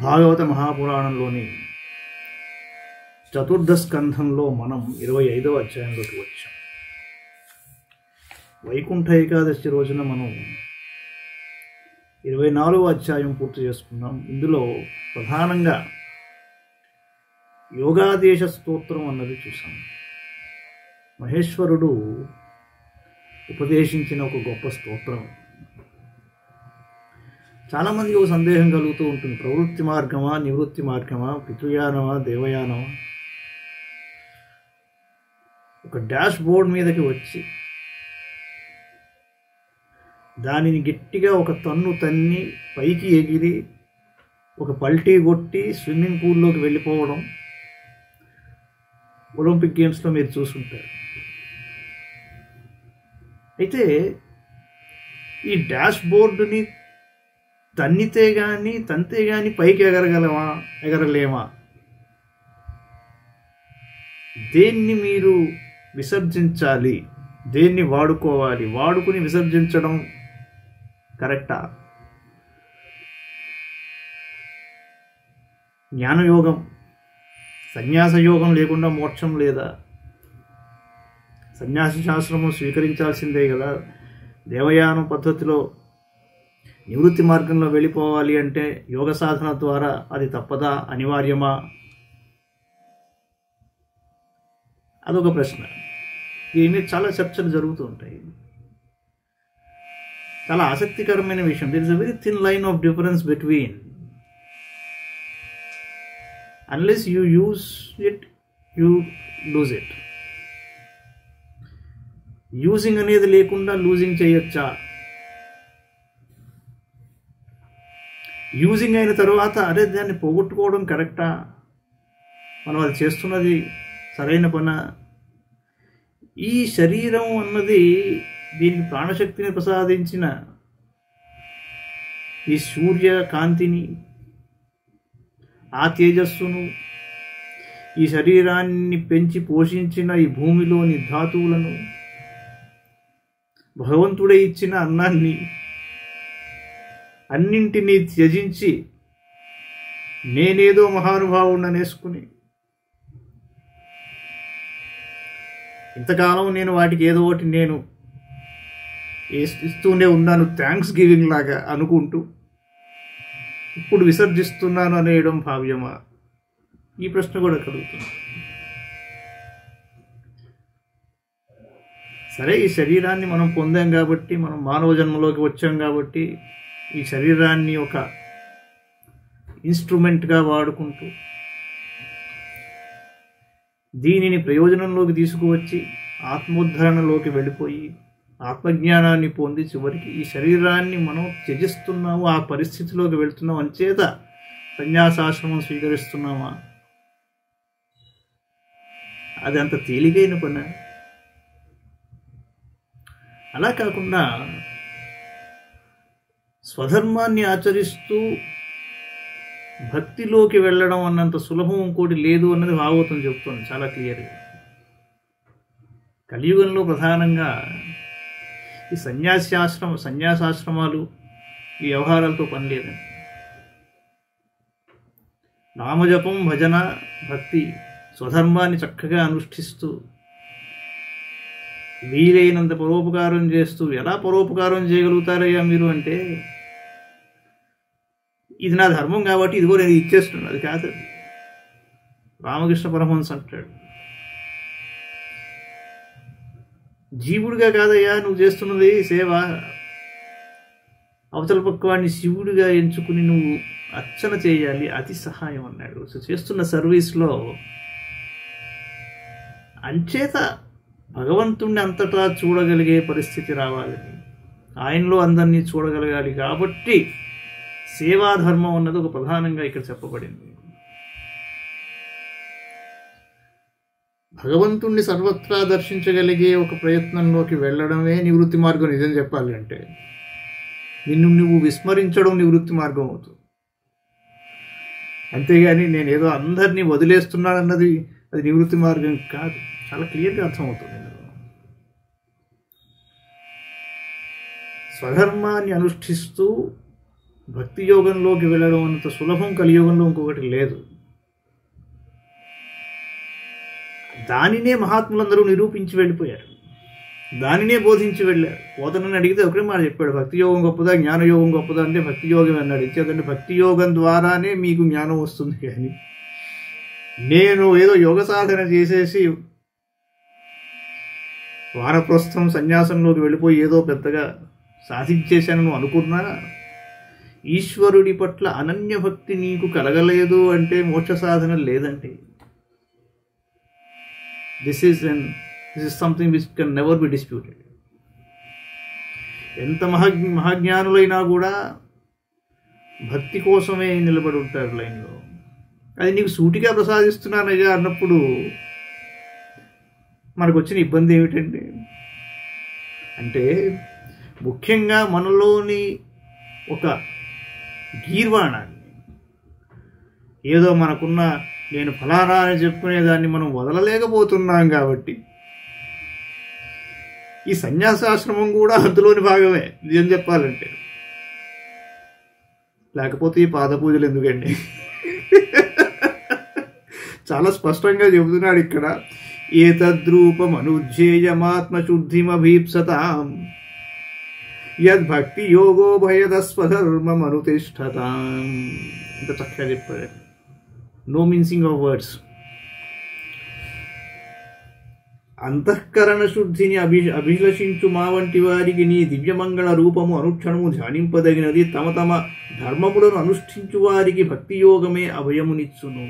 భాగవత మహాపురాణంలోని చతుర్థ స్కంధంలో మనం 25వ అధ్యాయంలోకి వచ్చాం. వైకుంఠ ఏకాదశి రోజున మనం 24వ అధ్యాయం పూర్తి చేసుకున్నాం. ఇందులో ప్రధానంగా యోగాదేశ స్తోత్రం అన్నది చూసాం. మహేశ్వరుడు ఉపదేశించిన ఒక గొప్ప స్తోత్రం. చాలామంది ఒక సందేహం కలుగుతూ ఉంటుంది, ప్రవృత్తి మార్గమా, నివృత్తి మార్గమా, పితృయానమా, దేవయానమా? ఒక డాష్ బోర్డ్ మీదకి వచ్చి దానిని గట్టిగా ఒక తన్ను తన్ని పైకి ఎగిరి ఒక పల్టీ కొట్టి స్విమ్మింగ్ పూల్లోకి వెళ్ళిపోవడం ఒలింపిక్ గేమ్స్లో మీరు చూసుంటారు. అయితే ఈ డాష్ బోర్డుని తంతే కానీ పైకి ఎగరలేమా? దేన్ని మీరు విసర్జించాలి, దేన్ని వాడుకోవాలి, వాడుకుని విసర్జించడం కరెక్టా? జ్ఞానయోగం, సన్యాసయోగం లేకుండా మోక్షం లేదా? సన్యాసి శాస్త్రము స్వీకరించాల్సిందే కదా. దేవయానం పద్ధతిలో నివృత్తి మార్గంలో వెళ్ళిపోవాలి అంటే యోగ సాధన ద్వారా అది తప్పదా, అనివార్యమా? అదొక ప్రశ్న. దీని మీద చాలా చర్చలు జరుగుతూ ఉంటాయి. చాలా ఆసక్తికరమైన విషయం. There is a very thin line of difference between unless you use it you lose it. Using అనేది లేకుండా లూజింగ్ చేయొచ్చా? యూజింగ్ అయిన తర్వాత అదే దాన్ని పోగొట్టుకోవడం కరెక్టా? మనం అది చేస్తున్నది సరైన పనా? ఈ శరీరం అన్నది దీనికి ప్రాణశక్తిని ప్రసాదించిన ఈ సూర్య కాంతిని, ఆ తేజస్సును, ఈ శరీరాన్ని పెంచి పోషించిన ఈ భూమిలోని ధాతువులను, భగవంతుడే ఇచ్చిన అన్నాన్ని, అన్నింటినీ త్యజించి నేనేదో మహానుభావుడనేసుకుని ఇంతకాలం నేను వాటికి ఏదో ఒకటి నేను ఇస్తూనే ఉన్నాను, థ్యాంక్స్ గివింగ్ లాగా అనుకుంటూ ఇప్పుడు విసర్జిస్తున్నాను అనేయడం భావ్యమా? ఈ ప్రశ్న కూడా కలుగుతుంది. సరే, ఈ శరీరాన్ని మనం పొందాం కాబట్టి, మనం మానవ జన్మలోకి వచ్చాం కాబట్టి ఈ శరీరాన్ని ఒక ఇన్స్ట్రుమెంట్గా వాడుకుంటూ దీనిని ప్రయోజనంలోకి తీసుకువచ్చి ఆత్మోద్ధరణలోకి వెళ్ళిపోయి ఆత్మజ్ఞానాన్ని పొంది చివరికి ఈ శరీరాన్ని మనం త్యజిస్తున్నాము, ఆ పరిస్థితిలోకి వెళ్తున్నాం. అంచేత సన్యాసాశ్రమం స్వీకరిస్తున్నామా? అది అంత తేలికైన పని? అలా కాకుండా స్వధర్మాన్ని ఆచరిస్తూ భక్తిలోకి వెళ్ళడం అన్నంత సులభం ఇంకోటి లేదు అన్నది భాగవతం చెప్తుంది చాలా క్లియర్గా. కలియుగంలో ప్రధానంగా ఈ సన్యాసాశ్రమాలు ఈ వ్యవహారాలతో పని లేదండి. నామజపం, భజన, భక్తి, స్వధర్మాన్ని చక్కగా అనుష్ఠిస్తూ వీలైనంత పరోపకారం చేస్తూ, ఎలా పరోపకారం చేయగలుగుతారయ్యా మీరు అంటే, ఇది నా ధర్మం కాబట్టి ఇదిగో నేను ఇచ్చేస్తున్నాను. అది కాదు. రామకృష్ణ పరమహంస అంటాడు, జీవుడిగా కాదయ్యా నువ్వు చేస్తున్నది సేవ, అవతల పక్కవాడిని శివుడిగా ఎంచుకుని నువ్వు అర్చన చేయాలి, అది సహాయం అన్నాడు. సో చేస్తున్న సర్వీస్లో అంచేత భగవంతుణ్ణి అంతటా చూడగలిగే పరిస్థితి రావాలని, ఆయనలో అందరినీ చూడగలగాలి కాబట్టి సేవాధర్మం అన్నది ఒక ప్రధానంగా ఇక్కడ చెప్పబడింది. భగవంతుణ్ణి సర్వత్రా దర్శించగలిగే ఒక ప్రయత్నంలోకి వెళ్ళడమే నివృత్తి మార్గం. నిజం చెప్పాలి అంటే నిన్ను నువ్వు విస్మరించడం నివృత్తి మార్గం అవుతుంది. అంతేగాని నేనేదో అందరినీ వదిలేస్తున్నానన్నది అది నివృత్తి మార్గం కాదు. చాలా క్లియర్గా అర్థమవుతుంది. స్వధర్మాన్ని అనుష్ఠిస్తూ భక్తి యోగంలోకి వెళ్ళడం అంత సులభం కలియుగంలో ఇంకొకటి లేదు. దానినే మహాత్ములందరూ నిరూపించి వెళ్ళిపోయారు, దానినే బోధించి వెళ్ళారు. పోతనని అడిగితే ఒకటే మాట చెప్పాడు, భక్తి యోగం గొప్పదా జ్ఞానయోగం గొప్పదా అంటే భక్తి యోగం అన్నాడు. ఇచ్చేదంటే భక్తి యోగం ద్వారానే మీకు జ్ఞానం వస్తుంది, కానీ నేను ఏదో యోగ సాధన చేసేసి వానప్రస్థం సన్యాసంలోకి వెళ్ళిపోయి ఏదో పెద్దగా సాధించేశాను అనుకున్నా, ఈశ్వరుడి పట్ల అనన్య భక్తి నీకు కలగలేదు అంటే మోక్ష సాధన లేదండి. This is something which can never be disputed. ఎంత మహాజ్ఞానులైనా కూడా భక్తి కోసమే నిలబడి ఉంటారు లైన్లో. అది నీకు సూటిగా ప్రసాదిస్తున్నానయ్యా అన్నప్పుడు మనకు వచ్చిన ఇబ్బంది ఏమిటండి అంటే, ముఖ్యంగా మనలోని ఒక గీర్వాణాన్ని, ఏదో మనకున్న నేను ఫలానా అని చెప్పుకునేదాన్ని మనం వదలలేకపోతున్నాం. కాబట్టి ఈ సన్యాసాశ్రమం కూడా అందులోని భాగమే నిజం చెప్పాలంటే. లేకపోతే ఈ పాద పూజలు ఎందుకండి? చాలా స్పష్టంగా చెబుతున్నాడు ఇక్కడ, ఏతద్రూపమనుజ్ఞేయమాత్మశుద్ధిమభీప్సతాం యద్భక్తి యోగో భయదస్వధర్మమనుతిష్ఠతాం. ఇంత చక్కగా చెప్పాడు. No mincing of words. అంతఃకరణ శుద్ధిని అభిలషించు మా వంటి వారికి నీ దివ్యమంగళ రూపము అనుక్షణము ధ్యానింపదగినది. తమ తమ ధర్మములను అనుష్ఠించు వారికి భక్తి యోగమే అభయమునిచ్చును.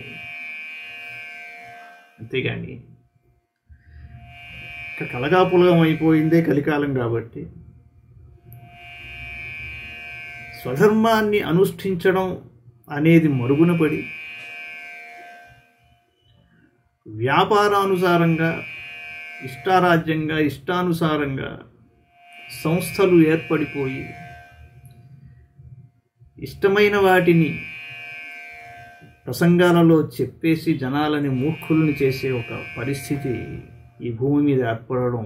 అంతేగాని కలగాపులగం అయిపోయిందే కలికాలం. కాబట్టి స్వధర్మాన్ని అనుష్ఠించడం అనేది మరుగున పడి వ్యాపారానుసారంగా, ఇష్టారాజ్యంగా, ఇష్టానుసారంగా సంస్థలు ఏర్పడిపోయి ఇష్టమైన వాటిని ప్రసంగాలలో చెప్పేసి జనాలని మూర్ఖుల్ని చేసే ఒక పరిస్థితి ఈ భూమి మీద ఏర్పడడం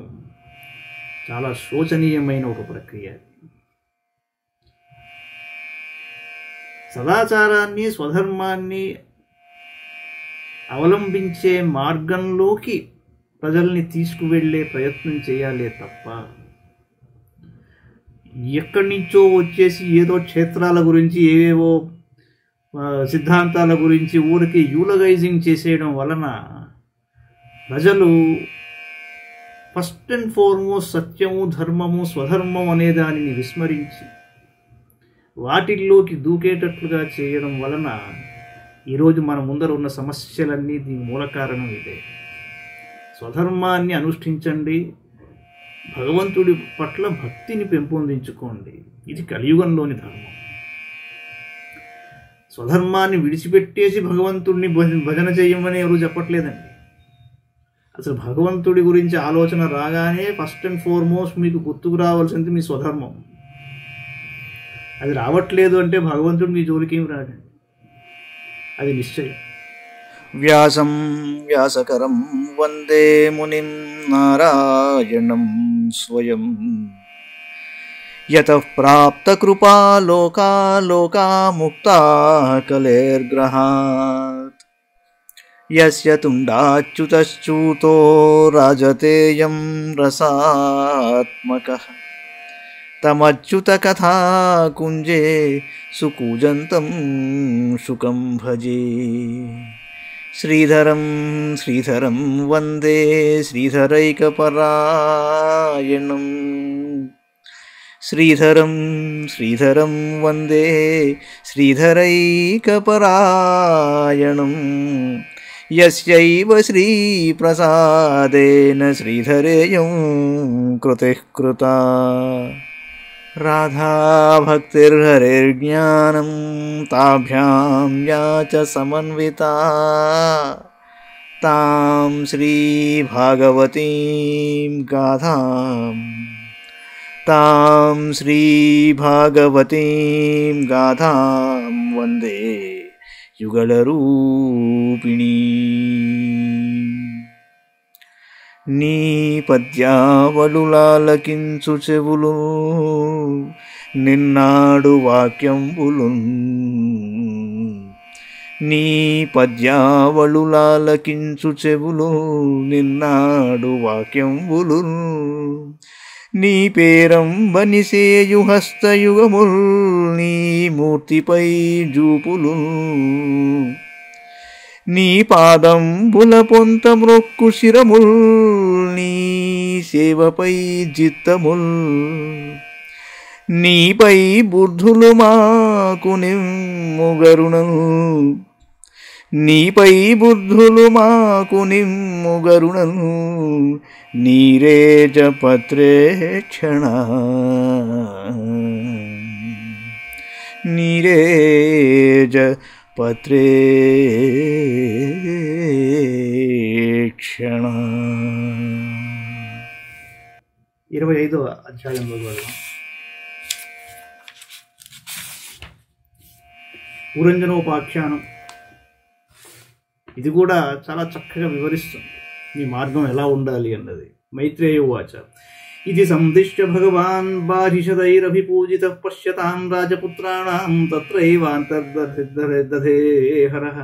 చాలా శోచనీయమైన ఒక ప్రక్రియ. సదాచారాన్ని, స్వధర్మాన్ని అవలంబించే మార్గంలోకి ప్రజల్ని తీసుకువెళ్ళే ప్రయత్నం చేయాలే తప్ప ఎక్కడి నుంచో వచ్చేసి ఏదో క్షేత్రాల గురించి, ఏవేవో సిద్ధాంతాల గురించి ఊరికి యూలగైజింగ్ చేసేయడం వలన ప్రజలు ఫస్ట్ అండ్ ఫార్మోస్ట్ సత్యము, ధర్మము, స్వధర్మం అనే దానిని విస్మరించి వాటిల్లోకి దూకేటట్లుగా చేయడం వలన ఈరోజు మన ముందర ఉన్న సమస్యలన్నీ దీని మూల కారణం ఇదే. స్వధర్మాన్ని అనుష్ఠించండి, భగవంతుడి పట్ల భక్తిని పెంపొందించుకోండి. ఇది కలియుగంలోని ధర్మం. స్వధర్మాన్ని విడిచిపెట్టేసి భగవంతుడిని భజన చేయమని ఎవరు చెప్పట్లేదండి. అసలు భగవంతుడి గురించి ఆలోచన రాగానే ఫస్ట్ అండ్ ఫార్మోస్ట్ మీకు గుర్తుకు రావాల్సింది మీ స్వధర్మం. అది రావట్లేదు అంటే భగవంతుడు మీ జోలికి ఏమి రాడండి, అది నిశ్చయం. వ్యాసం వ్యాసకరం వందే మునిం నారాయణం స్వయం యతః ప్రాప్త కృపా లోకా లోకా ముక్తా కలేర్గ్రహాత్ యస్య తుండాచ్యుతశ్చ్యుతో రాజతేయం రసాత్మకః తమచ్యుత కథా కుంజే సుకూజంతం శుకం భజే. శ్రీధరం శ్రీధరం వందే శ్రీధరైకపరాయణం శ్రీధరం శ్రీధరం వందే శ్రీధరైకపరాయణం యస్యైవ శ్రీప్రసాదేన శ్రీధరేయం కృతిః కృతా. రాధా భక్తిర్హరిర్జ్ఞానం తాభ్యాం యా చ సమన్వితా తాం శ్రీ భాగవతీం గాథాం తాం శ్రీ భాగవతీం గాథాం వందే యుగళరూపిణీ. నీ పద్యావళులాలకించు చెవులు నిన్నాడు వాక్యంబులున్ నీ పద్యావళులాలకించు చెవులు నిన్నాడు వాక్యంబులున్ నీ పేరంబనిసేయు హస్తయుగముల్ నీ మూర్తిపై జూపులు నీ పాదంబుల పొంత మ్రొక్కు శిరముల్ నీ సేవపై జిత్తముల్ నీపై బుద్ధులు మాకు నిమ్ముగరుణను నీపై బుద్ధులు మాకు నిమ్ముగరుణను నీరేజ పత్రేక్షణ నీరేజ పత్రేక్షణ. 25వ అధ్యాయంలో వెళ్దాం. పురంజనోపాఖ్యానం. ఇది కూడా చాలా చక్కగా వివరిస్తుంది నీ మార్గం ఎలా ఉండాలి అన్నది. మైత్రేయ ఉవాచ ఇది సందిశ్య భగవాన్ బాధిషదైరభిపూజిత పశ్యతాం రాజపుత్రాణాం తత్రైవాంతర్దధే హరః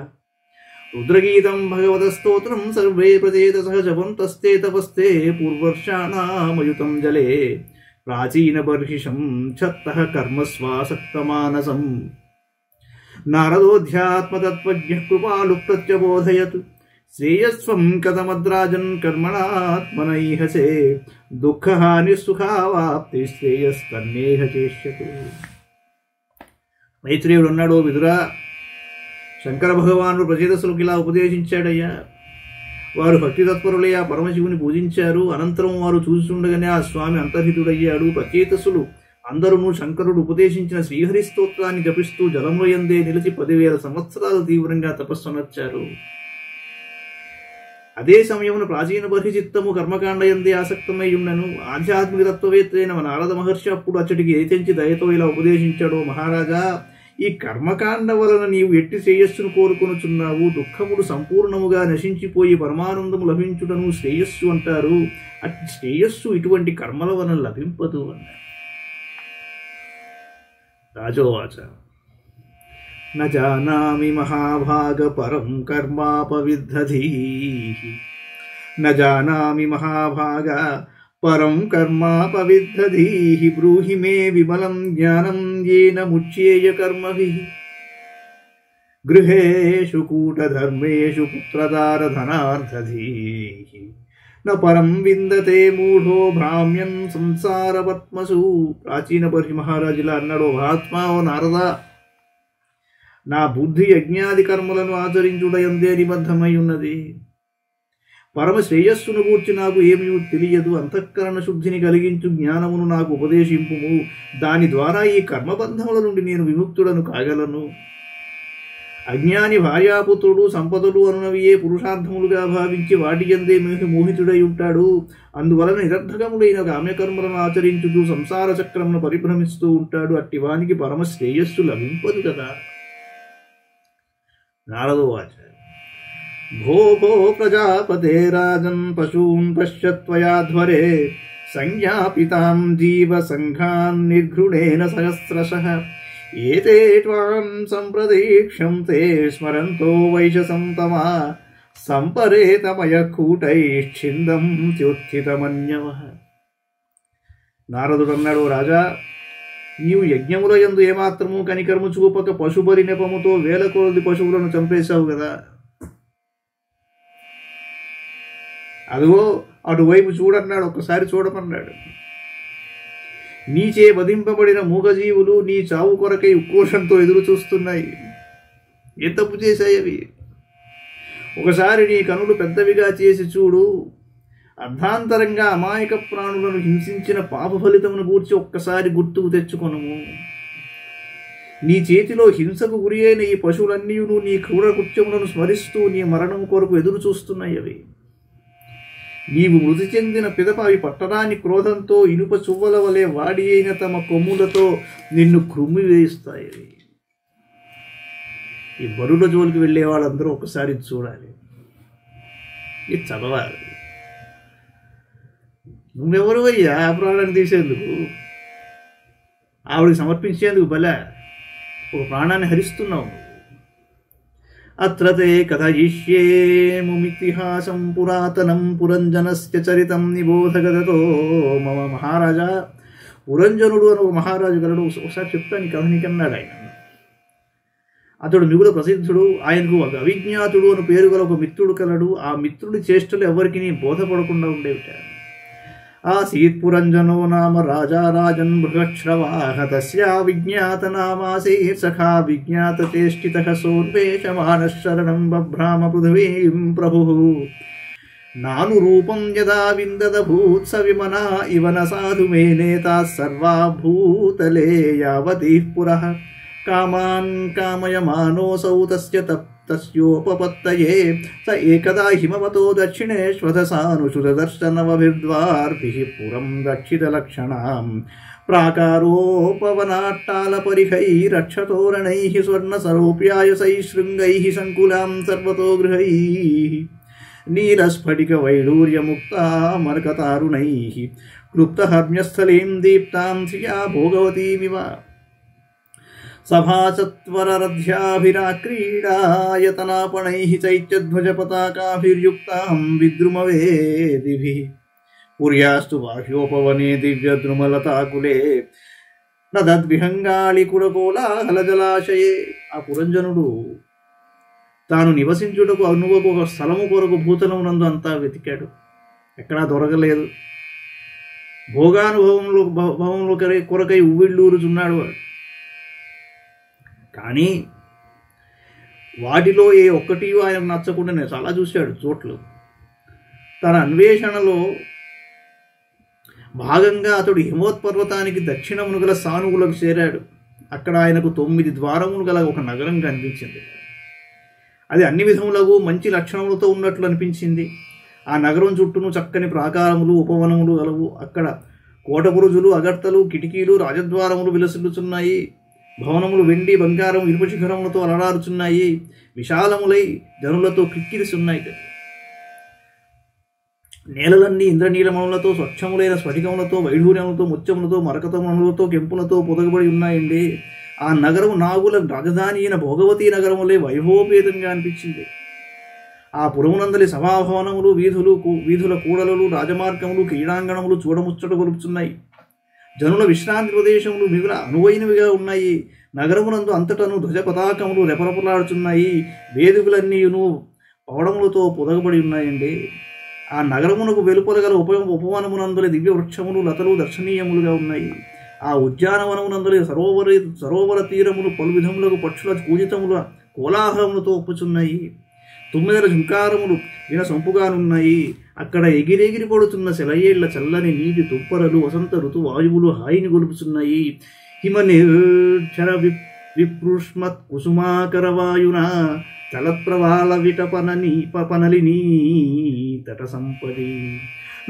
రుద్రగీతం భగవతస్తోత్రం సర్వే ప్రచేతసః జపంతస్తే తపస్తే పూర్వర్షాణామయుతం జలే ప్రాచీనబర్హిషం ఛత్తః కర్మస్వాసక్తమానసం నారదోధ్యాత్మతత్వజ్ఞః కృపాలు ప్రత్యబోధయతు శ్రేయస్వం కథమద్రాజన్ కర్మణాత్మనైహసే దుఃఖహాని సుఖావాప్తి శ్రేయస్తన్నేహ చేష్యతు. మైత్రేయుడు అన్నాడు, విదురా, శంకర భగవానుడు ప్రచేతసులకు ఇలా ఉపదేశించాడయ్యా. వారు భక్తి తత్పరులై ఆ పరమశివుని పూజించారు. అనంతరం వారు చూస్తుండగానే ఆ స్వామి అంతర్హితుడయ్యాడు. ప్రచేతసులు అందరూ శంకరుడు ఉపదేశించిన శ్రీహరి స్తోత్రాన్ని జపిస్తూ జలంలో యందే నిలిచి 10,000 సంవత్సరాలు తీవ్రంగా తపస్సునర్చారు. అదే సమయమున ప్రాచీన బహిచిత్తము కర్మకాండ యందే ఆసక్తమై ఉన్నను. ఆధ్యాత్మిక తత్వవేత్త అయిన నారద మహర్షి అప్పుడు అచ్చటికి ఏతెంచి దయతో ఇలా ఉపదేశించాడు, మహారాజా, ఈ కర్మకాండ వలన నీవు ఎట్టి శ్రేయస్సును కోరుకొనుచున్నావు. దుఃఖముడు సంపూర్ణముగా నశించిపోయి పరమానందము లభించుటను శ్రేయస్సు అంటారు. అట్టి శ్రేయస్సు ఇటువంటి కర్మల వలన లభింపదు అన్నారు. రాజోవాచ న జానామి మహాభాగ పరం కర్మాపవిద్ధధీః న జానామి మహాభాగ పరం కర్మాపవిద్ధధీః బ్రూహి మే విమలం జ్ఞానం येन ముచ్యేయ కర్మభిః గృహేషు కూటధర్మేషు పుత్రదారధనార్థధీః న పరం విందతే మూఢో భ్రామ్యం సంసారపద్మసు. ప్రాచీన బర్హి మహారాజులా అన్నాడు, మహాత్మా, ఓ నారద, నా బుద్ధి యజ్ఞాది కర్మలను ఆచరించుటయందే నిబద్ధమై ఉన్నది. పరమ శ్రేయస్సును గూర్చి నాకు ఏమీ తెలియదు. అంతఃకరణ శుద్ధిని కలిగించు జ్ఞానమును నాకు ఉపదేశింపుము. దాని ద్వారా ఈ కర్మబంధముల నుండి నేను విముక్తుడను కాగలను. అజ్ఞాని భార్యాపుత్రుడు సంపదలు అనునవియే పురుషార్థములుగా భావించి వాటి యందే మోహితుడై ఉంటాడు. అందువలన నిరర్ధకములైన కామ్యకర్మలను ఆచరించుతూ సంసార చక్రమును పరిభ్రమిస్తూ ఉంటాడు. అట్టి వానికి పరమ శ్రేయస్సు లభింపదు కదా. నారదోవాచ భో భో ప్రజాపతే రాజన్ పశూన్ పశ్యత్వయాధ్వరే సంజ్ఞాపితాం జీవ సంఘాన్ నిర్ఘృణేన సహస్రశః ఏతే త్వాం సంప్రదీక్షంతే స్మరంతో వైశసం తమా సంపరేతమయ కూటైశ్చిందం త్యుత్థితమన్యవః. నారదుడు అన్నాడు, రాజా, నీవు యజ్ఞముల యందు ఏమాత్రము కనికరము చూపక పశుబలి నెపముతో 1000 కొలది పశువులను చంపేశావు కదా. అదిగో అటువైపు చూడన్నాడు, ఒక్కసారి చూడమన్నాడు. నీచే వధింపబడిన మూగజీవులు నీ చావు కొరకై ఉక్రోషంతో ఎదురు చూస్తున్నాయి. ఏ తప్పు చేశాయి అవి? ఒకసారి నీ కనులు పెద్దవిగా చేసి చూడు. అర్ధాంతరంగా అమాయక ప్రాణులను హింసించిన పాప ఫలితమును గూర్చి ఒక్కసారి గుర్తుకు తెచ్చుకొనుము. నీ చేతిలో హింసకు గురి అయిన ఈ పశువులన్నీ నీ క్రూర కృత్యములను స్మరిస్తూ నీ మరణం కొరకు ఎదురు చూస్తున్నాయి. అవి నీవు మృతి చెందిన పిదప అవి పట్టరాని క్రోధంతో ఇనుప చువ్వల వలె వాడి అయిన తమ కొమ్ములతో నిన్ను కృమ్మివేస్తాయి. ఈ బరుల జోలికి వెళ్ళే వాళ్ళందరూ ఒకసారి చూడాలి, ఇది చదవాలి. నువ్వెవరు అయ్యా ప్రాణాన్ని తీసేందుకు? ఆవిడికి సమర్పించేందుకు బల ఒక ప్రాణాన్ని హరిస్తున్నావు. అత్రతే కథయిష్యే ముమితిహాసం పురాతనం పురంజనస్య చరితం నిబోధగతో మమ మహారాజా. పురంజనుడు అని ఒక మహారాజు గలడు, ఒకసారి చెప్తాను ఈ కథ నీకన్నాడు ఆయన. అతడు మిగుల ప్రసిద్ధుడు. ఆయనకు ఒక అవిజ్ఞాతుడు అని పేరు గల ఒక మిత్రుడు కలడు. ఆ మిత్రుడి చేష్టలు ఎవరికి బోధపడకుండా ఉండేవిట. ఆసీత్ పురంజనో నామ రాజా రాజన్ బృహశ్రవాహ తస్యా విజ్ఞాత నామాసే సఖా విజ్ఞాత చేష్టితః సోన్వేషమానః శరణం బభ్రామ పృథివీం ప్రభుః. నాను రూపం యదా విందదభూత్ స విమనా ఇవ న సాధు మే నేతాః సర్వా భూతలే యావతీః పురః. కామాన్ కామయమానోऽసౌ తస్యోపపత్తయే స ఏకదా హిమవతో దక్షిణేష్వధసానుషుదర్శనవభిర్ద్వార్భిః పురం రక్షితలక్షణాం ప్రాకారోపవనాట్టాలపరిహైరక్షతోరణైః స్వర్ణసరోప్యాయసైః శృంగైః సంకులాం సర్వతో గృహైః నీలస్ఫటికవైడూర్యముక్తామర్కతారుణైః క్లుప్తహర్మ్యస్థలీం దీప్తాం శ్రియా భోగవతీమివ. సభాసత్వరరథ్యాభిరాక్రీడాయతనాపణైః చైత్యధ్వజపతాకాభిర్యుక్తాం విద్రుమవేదిభిః పుర్యాస్తు బాహ్యోపవనే దివ్యద్రుమలతాకులే నదద్విహంగాళికుడకోలాహలజలాశయే. ఆ పురంజనుడు తాను నివసించుటకు అనువకు ఒక స్థలము కొరకు భూతలమునందు అంతా వెతికాడు, ఎక్కడా దొరకలేదు. భోగానుభవంలో కొరకై ఉవ్విళ్ళూరుచున్నాడు వాడు. కానీ వాటిలో ఏ ఒక్కటి ఆయనకు నచ్చకుండా నేను చాలా చూశాడు చోట్లు. తన అన్వేషణలో భాగంగా అతడు హిమోత్పర్వతానికి దక్షిణమును గల సానువులకు చేరాడు. అక్కడ ఆయనకు 9 ద్వారములు గల ఒక నగరం కనిపించింది. అది అన్ని విధములకు మంచి లక్షణములతో ఉన్నట్లు అనిపించింది. ఆ నగరం చుట్టూను చక్కని ప్రాకారములు ఉపవనములు గలవు. అక్కడ కోటబురుజులు అగర్తలు కిటికీలు రాజద్వారములు విలసిల్లుచున్నాయి. భవనములు వెండి బంగారం ఇనుప శిఖరములతో అలరారుచున్నాయి. విశాలములై జనులతో కిక్కిరిస్తున్నాయి. నేలలన్నీ ఇంద్రనీలమములతో స్వచ్ఛములైన స్ఫటికములతో వైఢూర్యములతో ముత్యములతో మరకతములతో కెంపులతో పొదగబడి ఉన్నాయండి. ఆ నగరము నాగుల రాజధాని అయిన భోగవతీ నగరములే వైభవోపేతంగా అనిపించింది. ఆ పురమునందలి సభాభవనములు వీధుల కూడలు రాజమార్గములు క్రీడాంగణములు చూడముచ్చట గొలుపుచున్నాయి. జనుల విశ్రాంతి ప్రదేశములు మిగుల అనువైనవిగా ఉన్నాయి. నగరమునందు అంతటను ధ్వజ పతాకములు రెపరెపలాడుచున్నాయి. వేదికలన్నీయును పవడములతో పొదగబడి ఉన్నాయండి. ఆ నగరమునకు వెలుపల గల ఉపవనమునందలి దివ్య వృక్షములు లతలు దర్శనీయములుగా ఉన్నాయి. ఆ ఉద్యానవనమునందలి సరోవర తీరములు పలు విధములకు పక్షుల పూజితముల కోలాహలములతో ఒప్పుచున్నాయి. 9 ఝుంకారములు వినసొంపుగానున్నాయి. అక్కడ ఎగిరెగిరి పడుతున్న సెలయేళ్ల చల్లని నీటి తుప్పరలు వసంత ఋతువాయువులు హాయిని గొలుపుచున్నాయి. హిమనిర్ఝర విపృష్మత్ కుసుమాకరవాయునా తలప్రవాల విటపనలినీ తట సంపది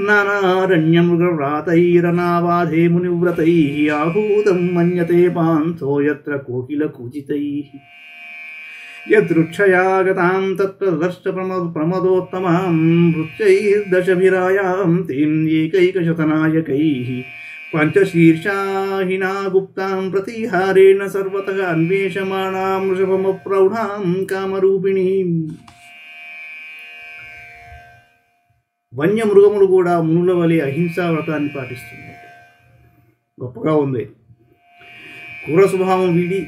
నానారణ్యమృగవ్రాతైరనావాధే మునివ్రతైః ఆహూతం మన్యతే పాంథో యత్ర కోకిల కూజితైః యదృక్షయాగతాం తత్ప్రదర్శ ప్రమదోత్తమాం భృత్యైర్దశభిరాయాం తీం ఏకైకశతనాయకైః పంచశీర్షాహినా గుప్తాం ప్రతిహారేణ సర్వతః అన్వేషమాణాం వృషభమప్రౌఢాం కామరూపిణీం. వన్యమృగములు కూడా మునుల వలె అహింసా వ్రతాన్ని పాటిస్తున్నాయి. గొప్పగా ఉంది. క్రూర స్వభావం వీడి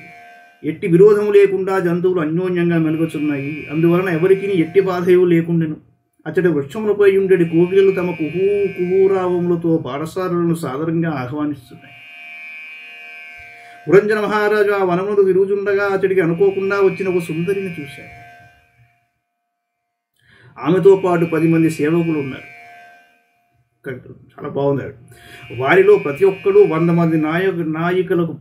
ఎట్టి విరోధము లేకుండా జంతువులు అన్యోన్యంగా మెలుగుచున్నాయి. అందువలన ఎవరికి ఎట్టి బాధయు లేకుండెను. అతడి వృక్షములపై ఉండేటి కోకిలలు తమ కుహూరావములతో పాఠశాలలను సాదరంగా ఆహ్వానిస్తున్నాయి. పురంజన మహారాజు ఆ వనమును తిరుగుచుండగా అతడికి అనుకోకుండా వచ్చిన ఒక సుందరిని చూశాడు. ఆమెతో పాటు 10 మంది సేవకులు ఉన్నారు. చాలా బాగుంది. వారిలో ప్రతి ఒక్కడు 100 మంది నాయికలకు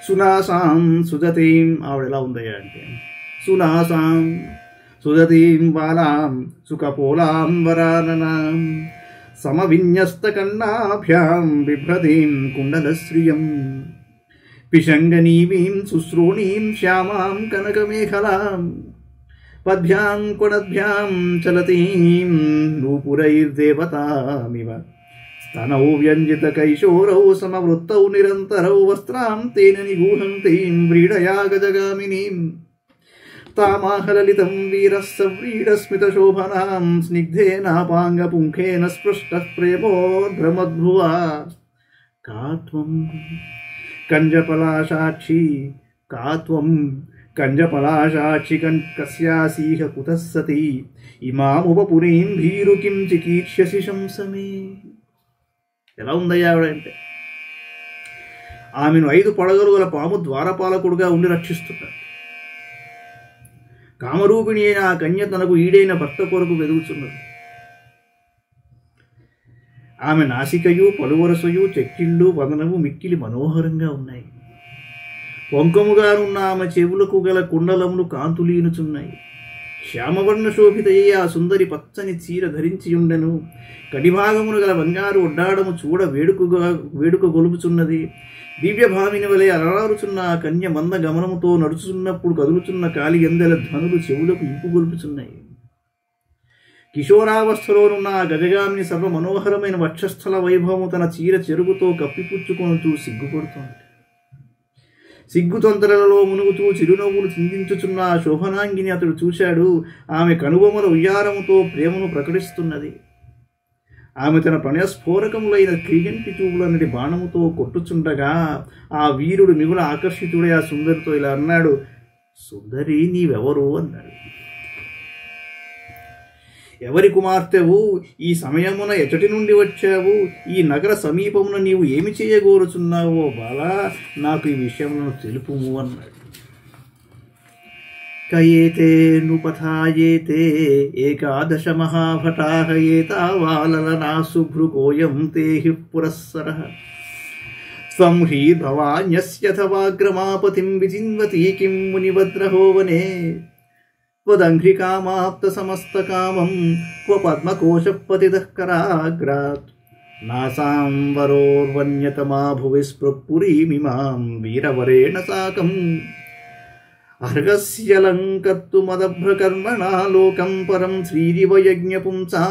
సునాసాం సుజతీం. ఆవిడ ఎలా ఉందయ్యా అంటే సునాసాం సుజతీం బాలాం సుఖపోలాం వరాననాం సమవిన్యస్తకన్నాభ్యాం బిభ్రతీం కుండలశ్రియం పిశంగనీవీం శుశ్రోణీం శ్యామాం కనకమేఖలాం పద్భ్యాం కొడద్భ్యాం చలతీం నూపురైర్దేవతామివ స్తనౌ వ్యంజితకైశోరౌ సమవృత్తౌ నిరంతరౌ వస్త్రాం తేన నిగూహంతీం వ్రీడయా గజగామినీం తామాహలలితం వీరస్స వ్రీడస్మితశోభనాం స్నిగ్ధేనాపాంగపుంఖేన స్పృష్టః ప్రేమోర్భ్రమద్భువా కాత్వం కంజపలాశాక్షి కాత్వం కంజపలాశాక్షి కస్యాసీహ కుతః సతి ఇమాముపపురీం భీరు కిం చికీర్ష్యసి శంసమే. ఎలా ఉందయ్యా ఆవిడంటే, ఆమెను 5 పడగలు గల పాము ద్వారపాలకుడుగా ఉండి రక్షిస్తున్నాడు. కామరూపిణి అయిన ఆ కన్య తనకు ఈడైన భర్త కొరకు వెదుగుతున్నది. ఆమె నాసికయు పలువరసయు చెక్కిళ్ళు వదనము మిక్కిలి మనోహరంగా ఉన్నాయి. వంకముగానున్న ఆమె చెవులకు గల కుండలములు కాంతులీనుచున్నాయి. శ్యామవర్ణ శోభితయ్యే ఆ సుందరి పచ్చని చీర ధరించియుండెను. కడిభాగమును గల బంగారు ఒడ్డాడము చూడ వేడుక గొలుపుచున్నది. దివ్యభామిని వలె అలరారుచున్న ఆ కన్య మంద గమనముతో నడుచుచున్నప్పుడు కదులుచున్న కాలి ఎందెల ధ్వనులు చెవులకు ఇంపు గొలుపుచున్నాయి. కిశోరావస్థలోనున్న ఆ గజగామిని సర్వ మనోహరమైన వక్షస్థల వైభవము తన చీర చెరుగుతో కప్పిపుచ్చుకొనుతూ సిగ్గుపడుతోంది. సిగ్గుతొంతరలలో మునుగుతూ చిరునవ్వులు చిందించుచున్న ఆ శోభనాంగిని అతడు చూశాడు. ఆమె కనుబొమ్మల ఉయ్యారముతో ప్రేమను ప్రకటిస్తున్నది. ఆమె తన ప్రణయస్ఫోరకములైన క్రీగంటి చూపులన్నటి బాణముతో కొట్టుచుండగా ఆ వీరుడు మిగుల ఆకర్షితుడై ఆ సుందరితో ఇలా అన్నాడు, సుందరి నీవెవరు అన్నాడు. ఎవరి కుమార్తెవు? ఈ సమయమున ఎచటి నుండి వచ్చావు? ఈ నగర సమీపమున నీవు ఏమి చేయగోరుచున్నావో బాలా, నాకు ఈ విషయమును తెలుపుము అన్నాడు. కయేతే నుపథాయేతే ఏకాదశ మహాభటాః ఏతావాలలనా శుభ్రుకోయం తేహి పురస్సరః త్వం హ్రీ భవాన్యస్యథవాగ్రమాపతిం విజిన్వతి కిం మునిభద్రహోవనే త్వదంఘ్రికామాప్త సమస్తకామం క్వ పద్మకోశపతితః కరాగ్రాత్ నాసాం వరోర్వన్యతమా భువి స్పృక్పురీమిమాం వీరవరేణ సాకం అర్గస్యలంకర్తుమదభ్రకర్మణా లోకం పరం శ్రీరివ యజ్ఞపుంసా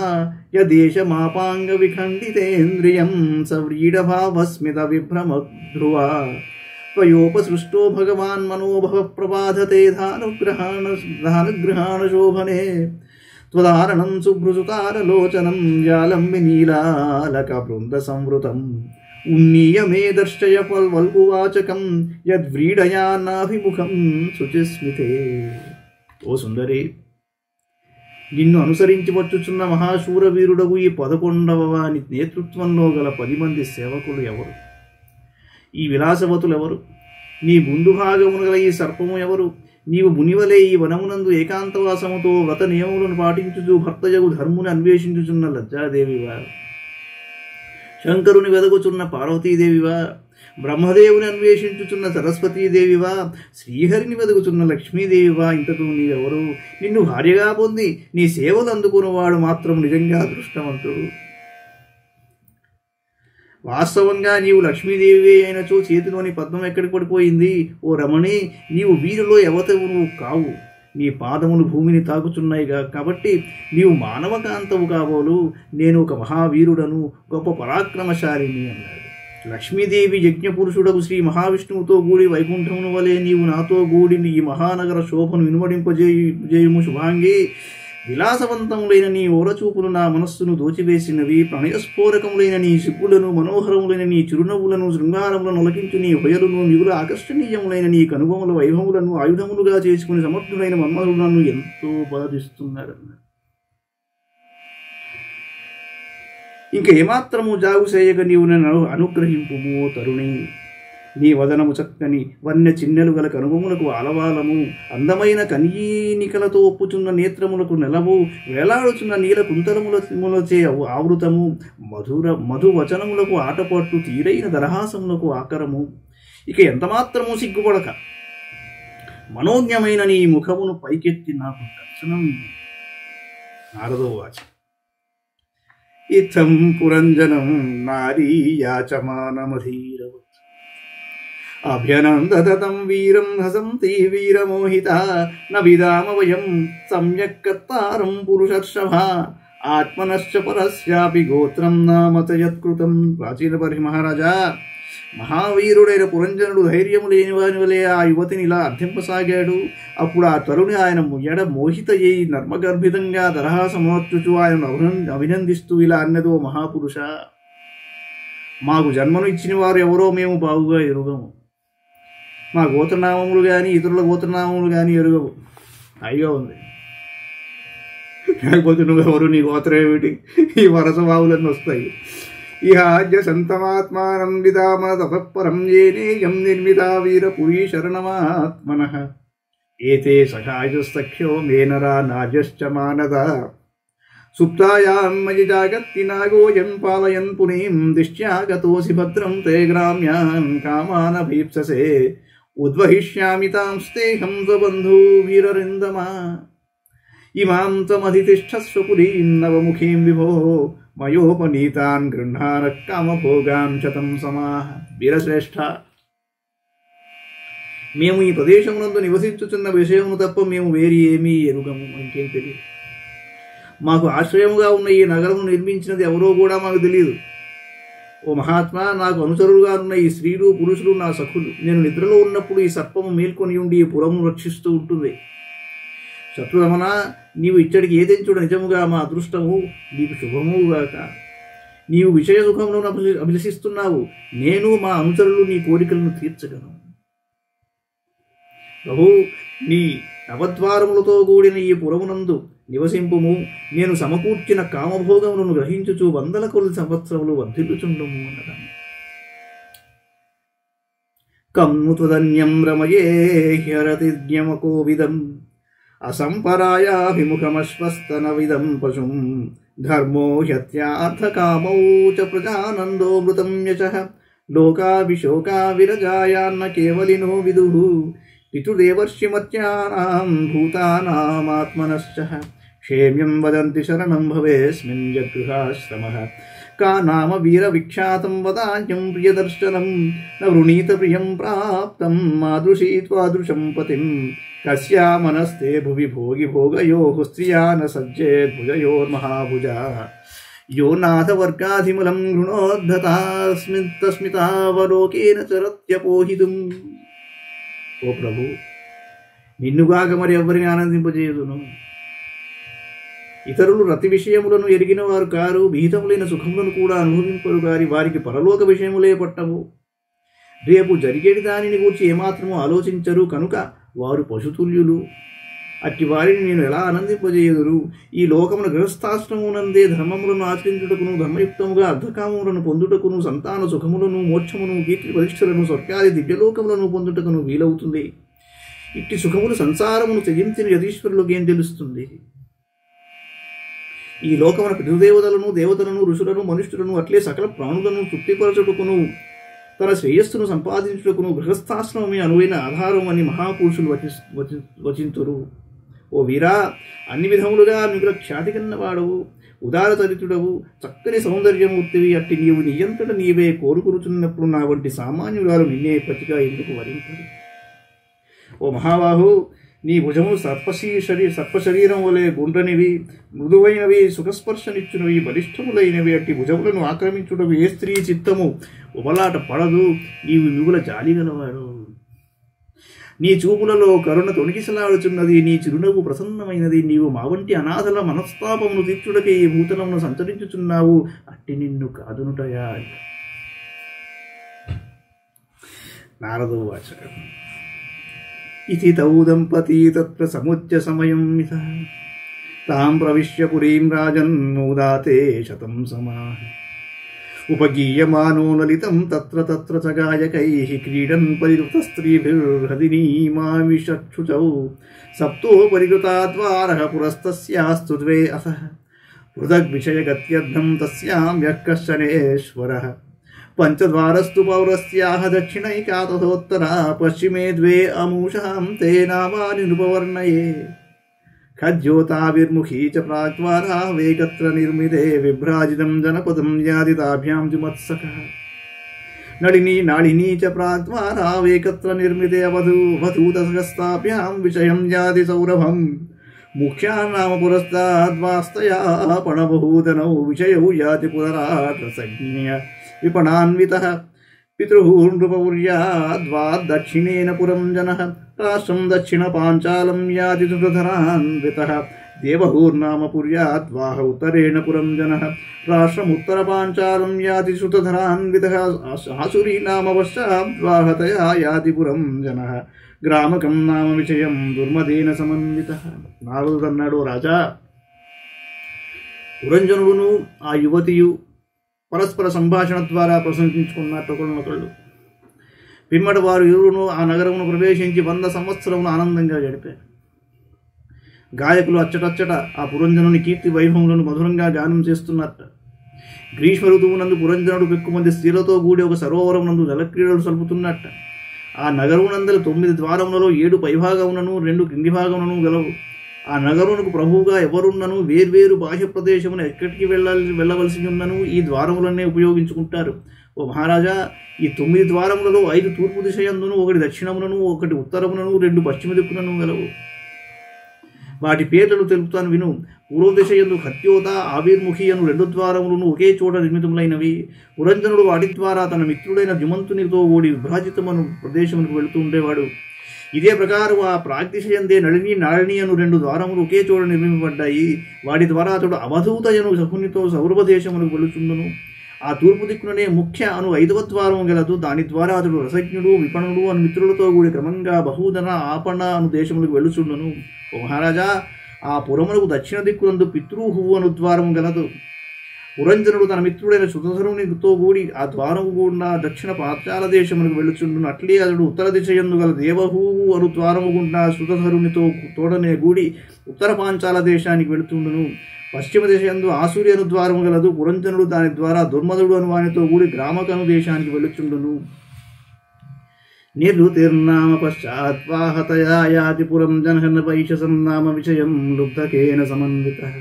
యదేశమాపాంగ విఖండితేంద్రియం సవ్రీడభావస్మిత విభ్రమధ్రువా త్వయోపసృష్టో భగవాన్ మనోభవ ప్రబాధతే ధానుగ్రహాణ శోభనే త్వదారణం శుభ్రుసుతారలోచనం జాలంబి నీలాలక బృంద సంవృతం ఉన్నీయ మే దర్శయ వల్గువాచకం యద్వ్రీడయాన్నాభిముఖం శుచిస్మితే. ఓ సుందరి, నిన్ను అనుసరించి వచ్చుచున్న మహాశూరవీరుడగు ఈ 11వ వాని నేతృత్వంలో గల 10 మంది సేవకులు ఎవరు? ఈ విలాసవతులు ఎవరు? నీ ముందు భాగమును గల ఈ సర్పము ఎవరు? నీవు మునివలే ఈ వనమునందు ఏకాంతవాసముతో వ్రత నియములను పాటించుచు భర్తయగు ధర్ముని అన్వేషించుచున్న లజ్జాదేవివా? శంకరుని వెదగుచున్న పార్వతీదేవివా? బ్రహ్మదేవుని అన్వేషించుచున్న సరస్వతీదేవివా? శ్రీహరిని వెదగుచున్న లక్ష్మీదేవివా? ఇంతకు నీవెవరు? నిన్ను భార్యగా పొంది నీ సేవలు అందుకున్నవాడు మాత్రం నిజంగా అదృష్టవంతుడు. వాస్తవంగా నీవు లక్ష్మీదేవి అయినచో చేతిలోని పద్మం ఎక్కడికి పడిపోయింది? ఓ రమణి, నీవు వీరిలో ఎవతవు నువ్వు కావు. నీ పాదములు భూమిని తాకుచున్నాయిగా, కాబట్టి నీవు మానవకాంతవు కాబోలు. నేను ఒక మహావీరుడను, గొప్ప పరాక్రమశాలిని అన్నాడు. లక్ష్మీదేవి యజ్ఞపురుషుడకు శ్రీ మహావిష్ణువుతో కూడి వైకుంఠమును వలె నీవు నాతో కూడి ఈ మహానగర శోభను వినుమడింపజేయుము శుభాంగి. విలాసవంతములైన నీ ఓరచూపులు నా మనస్సును దోచివేసినవి. ప్రణయస్ఫోరకములైన నీ సిగ్గులను, మనోహరములైన నీ చిరునవ్వులను, శృంగారములను ఒలకించు నీ హొయలును, మిగుల ఆకర్షణీయములైన నీ కనుబొమల వైభవములను ఆయుధములుగా చేసుకుని సమర్థుడైన మన్మధుడు నన్ను ఎంతో బాధిస్తున్నాడన్న. ఇంక ఏమాత్రము జాగు చేయక నీవు నన్ను అనుగ్రహింపుము తరుణి. నీ వదనము చక్కని వన్య చిన్నెలు గల కనుబొములకు ఆలవాలము, అందమైన కనీనికలతో ఒప్పుచున్న నేత్రములకు నెలవు, వేలాడుచున్న నీల కుంతలములచే ఆవృతము, మధువచనములకు ఆటపట్టు, తీరైన దరహాసములకు ఆకరము. ఇక ఎంతమాత్రము సిగ్గుపడక మనోజ్ఞమైన నీ ముఖమును పైకెత్తి నాకు దర్శనం. నారదో వాచ ఇత్థం పురంజనం నారీ యాచమానమధీరవత్ అభ్యనందతం వీరం హసంతి వీరమోహిత న విదామ వయం సమ్యక్ కర్తారం పురుషర్షభ ఆత్మనశ్చ పరస్యాపి గోత్రం నామత యత్కృతం. ప్రాచీన పరిషి మహారాజా, మహావీరుడైన పురంజనుడు ధైర్యము లేని వాని వలె ఆ యువతిని ఇలా అర్థింపసాగాడు. అప్పుడు ఆ తరుణి ఆయన ఎడ మోహిత అయి నర్మగర్భితంగా దరహాసమోర్చుచు ఆయనను అభినందిస్తూ ఇలా అన్నదో, మహాపురుష, మాకు జన్మను ఇచ్చిన వారు ఎవరో మేము బాగుగా ఎరుగము. మా గోత్రనామములు కానీ ఇతరుల గోత్రనామములు కానీ ఎరుగవు. హాయిగా ఉంది. లేకపోతే నువ్వెవరు, నీ గోత్రం ఏమిటి? ఈ వరస బావులన్నీ వస్తాయి. ఇహాజ్య సంతమాత్మానం విదామ తపఃపరం ఏనేయం నిర్మితా వీరపురీ శరణమాత్మనః. ఏతే సఖాయసఖ్యో మేనరా నాజశ్చ మానద. సుప్తాయాం మయి జాగత్తి నాగోయం పాలయన్ పునీం దిష్ట్యాగతోసి భద్రం తే గ్రామ్యాన్ కామానభీప్ససే. ఉద్వహిష్యామి తాంస్తేహం స్వబంధూ వీరరిందమా. ఇమాం త్వమధితిష్ఠస్వ పురీం నవముఖీం విభో మయోపనీతాన్ గృహాణ కామభోగాన్ శతం సమాహ. వీరశ్రేష్ఠ, మేము ఈ ప్రదేశమునందు నివసించుచున్న విషయమును తప్ప మేము వేరే ఏమీ ఎరుగము, ఇంకేం తెలియదు. మాకు ఆశ్రయముగా ఉన్న ఈ నగరము నిర్మించినది ఎవరో కూడా మాకు తెలియదు. ఓ మహాత్మా, నాకు అనుచరులుగా ఉన్న ఈ స్త్రీలు పురుషులు నా సఖులు. నేను నిద్రలో ఉన్నప్పుడు ఈ సర్పము మేల్కొని ఉండి ఈ పురమును రక్షిస్తూ ఉంటుంది. శత్రురమణ, నీవు ఇచ్చడికి ఏదెంచుడ నిజముగా మా అదృష్టము, నీకు శుభముగాక. నీవు విషయ సుఖములను అభిలషిస్తున్నావు. నేను మా అనుచరులు నీ కోరికలను తీర్చగలను. ప్రభు, నీ నవద్వారములతో కూడిన ఈ పురమునందు నివసింపుము. నేను సమకూర్చిన కామభోగములను గ్రహించుచు వందల కొద్ది సంవత్సరములు వర్ధిల్లుచుండము అన్నదా. కమ్ము త్వదన్యం రమయే హ్యరతిజ్ఞమకోవిదం అసంపరాయాభిముఖమశ్వస్తనవిదం పశుం. ధర్మో హ్యత్యార్థకామౌ చ ప్రజానందో మృతం యశః. లోకాభిశోకా విరజాయాన్న కేవలినో విదుః. పితృదేవర్షిమత్యానాం భూతానామాత్మనశ్చ. క్షేమ్యం వదంతి శరణం భవేస్మిన్ జగృహాశ్రమః. కా నామ వీర విఖ్యాతం వదాన్యం ప్రియదర్శనం. న వృణీత ప్రియం ప్రాప్తం మాదృశీ త్వాదృశం పతిం. కస్యామనస్తే భువి భోగి భోగయోః స్త్రియా న సజ్జేత్ భుజయోర్మహాభుజా. యో నాథవర్గాధిమలం గృణోద్ధతాస్మితావలోకేన చరత్యపోహితుం. ఓ ప్రభు, నిన్నుగాక మరి ఎవరిని ఆనందింపజేయుదును? ఇతరులు రతి విషయములను ఎరిగిన వారు కారు, విహితములైన సుఖములను కూడా అనుభవింపరు గారి వారికి పరలోక విషయములే పట్టవు. రేపు జరిగేటి దానిని గూర్చి ఏమాత్రము ఆలోచించరు కనుక వారు పశుతుల్యులు. అట్టి వారిని నేను ఎలా ఆనందింపజేయుదురు? ఈ లోకమున గృహస్థాశ్రమునందే ధర్మములను ఆచరించుటకును, ధర్మయుక్తముగా అర్ధకామములను పొందుటకును, సంతాన సుఖములను, మోక్షమును, కీర్తి పరీక్షలను, స్వర్గాది దివ్యలోకములను పొందుటకును వీలవుతుంది. ఇట్టి సుఖములు సంసారమును త్యజించిన యతీశ్వరులకు ఏం తెలుస్తుంది? ఈ లోకమున పితృదేవతలను, దేవతలను, ఋషులను, మనుష్యులను, అట్లే సకల ప్రాణులను తృప్తిపరచుటకును, తన శ్రేయస్సును సంపాదించుటకును గృహస్థాశ్రమమే అనువైన ఆధారం అని మహాపురుషులు వచింతురు. ఓ వీరా, అన్ని విధములుగా నువ్వు ఖ్యాతి కన్నవాడవు, ఉదార చరిత్రుడవు, చక్కని సౌందర్యమూర్తివి. అట్టి నీవు నియంతట నీవే కోరుకురుచున్నప్పుడు నా వంటి సామాన్యురాలు నిన్నే ప్రతిగా ఎందుకు వరింపదు? ఓ మహాబాహు, నీ భుజములు సర్పశరీరం వలె గుండ్రనివి, మృదువైనవి, సుఖస్పర్శనిచ్చునవి, బలిష్టములైనవి. అట్టి భుజములను ఆక్రమించుటకు ఏ స్త్రీ చిత్తము ఉబలాట పడదు. నీవు మిగుల జాలిగలవాడు. నీ చూపులలో కరుణ తొణికిసలాడుచున్నది, నీ చిరునవ్వు ప్రసన్నమైనది. నీవు మా వంటి అనాథల మనస్తాపమును తీర్చుటకే ఈ భూతలమును సంచరించుచున్నావు. అట్టి నిన్ను కాదునుటయా. నారదో వాచ. ఇతి తౌ దంపతీ తత్ర సముచ్య సమయం మిథః. తాం ప్రవిశ్య పురీం రాజన్మోదాతే శతం సమాః. ఉపగీయమానో లలితం తత్ర తత్ర చ గాయకైః. క్రీడన్ పరివృతస్త్రీభిర్హదినీమావిషక్షుచౌ. సప్తో పరివృతాద్వారః పురస్తస్యాస్తు ద్వే అసః. పృథగ్విషయగత్యర్థం తస్యాం యః కశ్చనేశ్వరః. పంచద్వారస్తు పౌరస్యాః దక్షిణైకా తథోత్తరా. పశ్చిమే ద్వే అమూషాం తే నామాని నృపవర్ణయే. ఖద్యోతావిర్ముఖీ చ ప్రాగ్ద్వారా వేగత్ర నిర్మితే. విభ్రాజితం జనపదం యాదితాభ్యాం జుమత్సకః. నళినీ నాళినీ చ ప్రాగ్ద్వారా వేగత్ర నిర్మితే. వధూతసహస్తాభ్యాం విషయం యాది సౌరభం. ముఖ్యానామ పురస్తాద్వాస్తయా పణబహూదనౌ విషయౌ యాతి పునరాట్రసజ్ఞ విపణాన్వితః పితృర్నృపౌర్యాద్వాద్దక్షిణేన పురం జనః రాష్ట్రం దక్షిణ పాంచాలం యాతి సుధరాన్వితః దేవహూర్నామ పుర్యాద్వాహ ఉత్తరేణ పురం జనః రాష్ట్రముత్తర పాంచాలం యాతి సుతధరాన్వితః ఆసురీ నామ పశ్చాద్వాహతయా యాతి పురం జనః గ్రామకం నామ విషయం దుర్మదేన సమన్వితః. నారదుడు అన్నాడు, రాజా, పురంజనుడును ఆ యువతియు పరస్పర సంభాషణ ద్వారా ప్రశంసించుకున్నట్టు ఒకళ్ళు. పిమ్మట వారు ఇరువును ఆ నగరమును ప్రవేశించి 100 సంవత్సరములు ఆనందంగా గడిపారు. గాయకులు అచ్చటచ్చట ఆ పురంజనుని కీర్తి వైభవములను మధురంగా గానం చేస్తున్నట్ట. గ్రీష్మ ఋతువునందు పురంజనుడు పెక్కుమంది స్త్రీలతో కూడి ఒక సరోవరమునందు జలక్రీడలు సలుపుతున్నట్ట. ఆ నగరమునందలి 9 ద్వారములలో 7 పైభాగములను 2 క్రింది భాగములను గలవు. ఆ నగరునకు ప్రభువుగా ఎవరున్నను వేర్వేరు బాహ్య ప్రదేశమును ఎక్కడికి వెళ్ళవలసి ఉన్నను ఈ ద్వారములనే ఉపయోగించుకుంటారు. ఓ మహారాజా, ఈ 9 ద్వారములలో 5 తూర్పు దిశ యందును, 1 దక్షిణమునను, 1 ఉత్తరమునను, 2 పశ్చిమ దిక్కునను గలవు. వాటి పేర్లను తెలుపుతాను విను. పూర్వ దిశ యందు హత్యోత, ఆవిర్ముఖి అను 2 ద్వారములను ఒకే చోట నిర్మితములైనవి. పురంజనుడు వాటి ద్వారా తన మిత్రుడైన జుమంతునితో ఓడి విభాజితమను ప్రదేశమునకు వెళుతూ ఉండేవాడు. ఇదే ప్రకారం ఆ ప్రాగ్దిశయందే నళిని, నాళిని అను 2 ద్వారములు ఒకే చోట నిర్మింపబడ్డాయి. వాటి ద్వారా అతడు అవధూతయను శకునితో సౌరభ దేశమునకు వెళుచుండును. ఆ తూర్పు దిక్కుననే ముఖ్య అను 5వ ద్వారము గలదు. దాని ద్వారా అతడు రసజ్ఞుడు, విపణుడు అను మిత్రులతో కూడి క్రమంగా బహూదన, ఆపణ అను దేశములకు వెళుచుండును. ఓ మహారాజా, ఆ పురమునకు దక్షిణ దిక్కునందు పితృహు అను ద్వారము గలదు. పురంజనుడు తన మిత్రుడైన సుతధరునితో కూడి ఆ ద్వారము గుండా దక్షిణ పాంచాల దేశమునకు వెళ్ళుచుండును. అట్లే అతడు ఉత్తర దిశ యందు గల దేవహూవు అను ద్వారము గుండా సుతధరునితో తోడనే కూడి ఉత్తర పాంచాల దేశానికి వెళుతుండును. పశ్చిమ దిశ యందు ఆసూరి అను ద్వారము గలదు. పురంజనుడు దాని ద్వారా దుర్మదుడు అను వానితో కూడి గ్రామకను దేశానికి వెళ్ళుచుండును. నిర్వృతిర్నామ పశ్చాద్వాహతయా యాతి పురం జనః వైశసం నామ విషయం లుబ్ధకేన సమన్వితః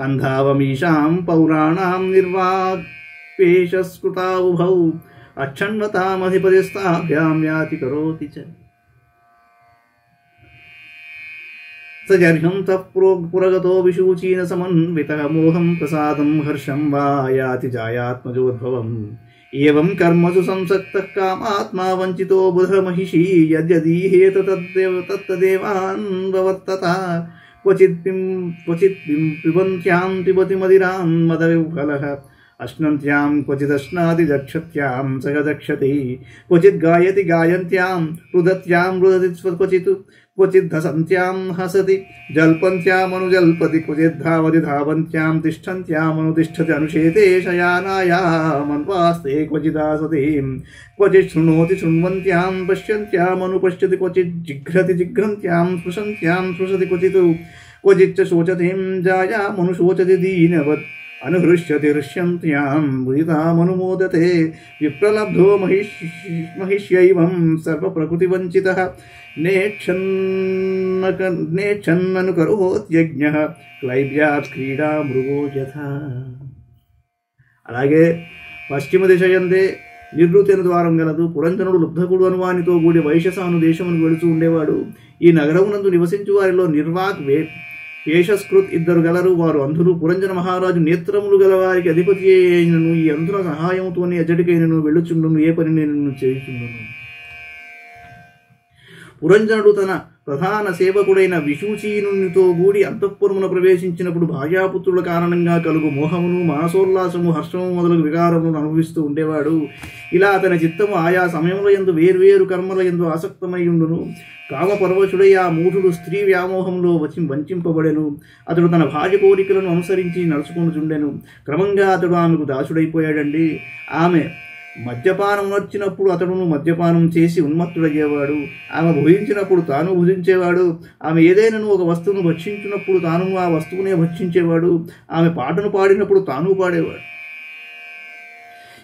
అంధావమీషాం పౌరాణాం నిర్వాపేషస్కృతావుభౌ అక్షణ్వతామధిపతిస్తాభ్యాం యాతి కరోతి చ సజర్హం తః పురగతో విశూచీన సమన్వితః మోహం ప్రసాదం హర్షం వా యాతి జాయాత్మజోద్భవం ఏవం కర్మసు సంసక్తః కామాత్మా వంచితో బుధమహిషీ యద్యదీహేత తత్తదేవాన్ ప్రవర్తత క్వచిత్ పిబంత్యాం పిబతి మదిరాం మదవిఫలః అశ్నంత్యాం క్వచిదశ్నాతి దక్షత్యాం సగదక్షతి క్వచిత్ గాయతి గాయంత్యాం రుదత్యాం రుదతి క్వచిద్ధసంత్యాం హసతి జల్పంత్యామనుజల్పతి క్వచిద్ధావతి ధావంత్యాం తిష్టంత్యామనుతిష్టతి అనుషేతే శయానాయామన్వాస్తే క్వచిదాసతి క్వచిత్ శృణోతి శృణ్వంత్యాం పశ్యంత్యామనుపశ్యతి క్వచిజ్జిఘ్రతి జిఘ్రంత్యాం స్పృశంత్యాం స్పృశతి క్వచిచ్చ శోచతిం జాయామనుశోచతి దీనవత్ అనుహృష్యతి హృష్యంత్యాం ముదితామనుమోదతే విప్రలబ్ధో మహిష్యైవం సర్వప్రకృతివంచితః నేచ్ఛన్ననుకరోత్యజ్ఞః క్లైబ్యాత్ క్రీడా మృగో యథా. అలాగే పశ్చిమ దిశ యందే నిర్వృతి అను ద్వారం గలదు. పురంజనుడు లుబ్ధకుడు అను వానితో కూడి వైశస అను దేశమును వెళుతూ ఉండేవాడు. ఈ నగరమునందు నివసించు వారిలో నిర్వాక్ పేషస్కృత్ 2 గలరు. వారు అంధులు. పురంజన మహారాజు నేత్రములు గలవారికి అధిపతి అయినను ఈ అంధుల సహాయముతోనే ఎజటికైనను వెళ్ళుచుండును, ఏ పని నేను చేయుచుండును. పురంజనుడు తన ప్రధాన సేవకుడైన విశూచీనునితో కూడి అంతఃపురమున ప్రవేశించినప్పుడు భార్యాపుత్రుల కారణంగా కలుగు మోహమును, మానసోల్లాసము, హర్షము మొదలగు వికారములను అనుభవిస్తూ ఉండేవాడు. ఇలా అతని చిత్తము ఆయా సమయముల యందు వేర్వేరు కర్మల యందు ఆసక్తమై ఉండును. కామపరవశుడై ఆ మూఢుడు స్త్రీ వ్యామోహంలో వంచింపబడెను. అతడు తన భార్య కోరికలను అనుసరించి నడుచుకొనుచుండెను. క్రమంగా అతడు ఆమెకు దాసుడైపోయాడండి. ఆమె మద్యపానం వచ్చినప్పుడు అతడును మద్యపానం చేసి ఉన్మత్తుడయ్యేవాడు. ఆమె భుజించినప్పుడు తాను భుజించేవాడు. ఆమె ఏదైనాను ఒక వస్తువును భక్షించినప్పుడు తాను ఆ వస్తువునే భక్షించేవాడు. ఆమె పాటను పాడినప్పుడు తాను పాడేవాడు.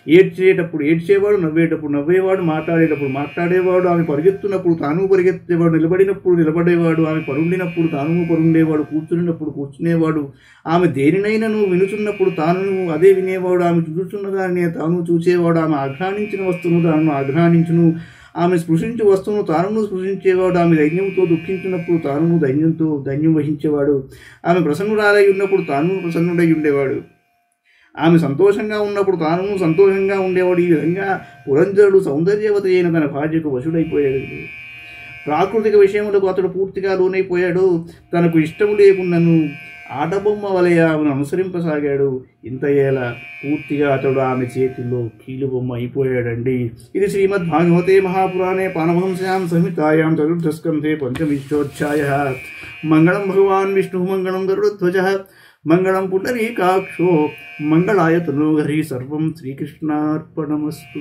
ఏడ్చేటప్పుడు ఏడ్చేవాడు, నవ్వేటప్పుడు నవ్వేవాడు, మాట్లాడేటప్పుడు మాట్లాడేవాడు. ఆమె పరిగెత్తున్నప్పుడు తాను పరిగెత్తేవాడు, నిలబడినప్పుడు నిలబడేవాడు. ఆమె పరుండినప్పుడు తాను పరుండేవాడు, కూర్చున్నప్పుడు కూర్చునేవాడు. ఆమె దేనినైనాను వినుచున్నప్పుడు తాను అదే వినేవాడు. ఆమె చూచున్న దానినే తాను చూసేవాడు. ఆమె ఆఘ్రానించిన వస్తువును తాను ఆఘ్రానించును. ఆమె స్పృశించు వస్తువును తానును స్పృశించేవాడు. ఆమె దైన్యంతో దుఃఖించినప్పుడు తానును దైన్యం వహించేవాడు. ఆమె ప్రసన్నురాలై ఉన్నప్పుడు తాను ప్రసన్నుడై ఉండేవాడు. ఆమె సంతోషంగా ఉన్నప్పుడు తాను సంతోషంగా ఉండేవాడు. ఈ విధంగా పురంజరుడు సౌందర్యవతి అయిన తన భార్యకు వశుడైపోయాడు. ప్రాకృతిక విషయములకు అతడు పూర్తిగా లోనైపోయాడు. తనకు ఇష్టము లేకున్నను ఆటబొమ్మ వలె ఆమెను అనుసరింపసాగాడు. ఇంతయేలా పూర్తిగా అతడు ఆమె చేతిలో కీలుబొమ్మ అయిపోయాడండి. ఇది శ్రీమద్ భాగవతే మహాపురాణే పానభంస్యాం సంహితాయాం చతుర్థస్కంధే పంచవింశోధ్యాయ. మంగళం భగవాన్ విష్ణు మంగళం గరుడధ్వజ మంగళం పుండరీకాక్షో మంగళాయ తనోహరి. సర్వం శ్రీకృష్ణార్పణమస్తు.